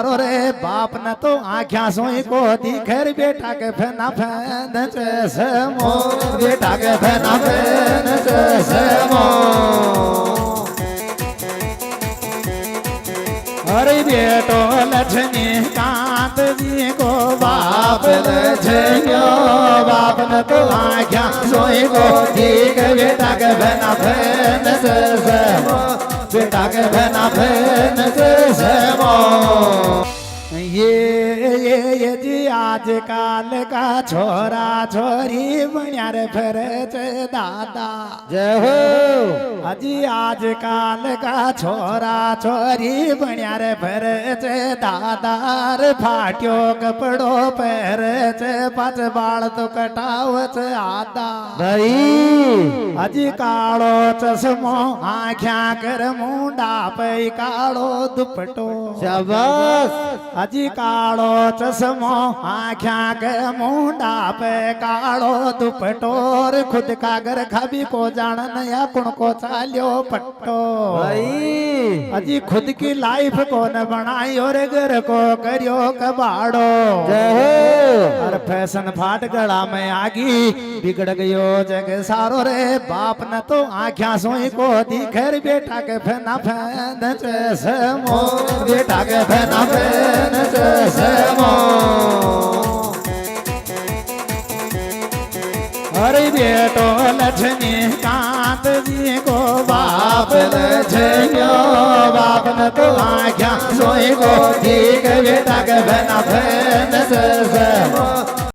रे बाप न तो आख्या सोई को दिखर बेटा के फेना फैन जैसे मो बेटा के फेना फैन जैसे मो अरे बेटो लक्ष्मी कांत जी को बाप लक्ष्मियो बाप न तो आख्या सोई को दिख बेटा के फेना फैन जैसे मो बेटा के फेना फैन जैसे मो ये जी आजकल का छोरा छोरी बनिया रे फिरे दादा जय हो अजी आजकल का छोरा छोरी बनिया रे फिरे दादा रे फाट्यो कपड़ो पहरे पाच बाल तो कटावत आदा भाई अजी कालो चश्मो आख्या कर मुंडा पे कालो दुपटो शाबाश अजी कालो चश्मो आख्या के मुंडा पे कालो दुपटोर खुद का घर खबी को जान नया कुण को चालियो पट्टो भाई अजी खुद की लाइफ को न बनाई और घर को करियो कबाड़ो और फैशन फाट गला में आगी बिगड़ गयो जग सारो रे बाप न तो आख्या सोई को दिखर बेटा के फेना फैन जैसे मो बेटा के फेना फैन जैसे मो अरे बेटो लक्ष्मी कांत जी को बाप लक्ष्मियो बाप न तो आख्या सोई को ठीक बेटा के फेना फैन जैसे मो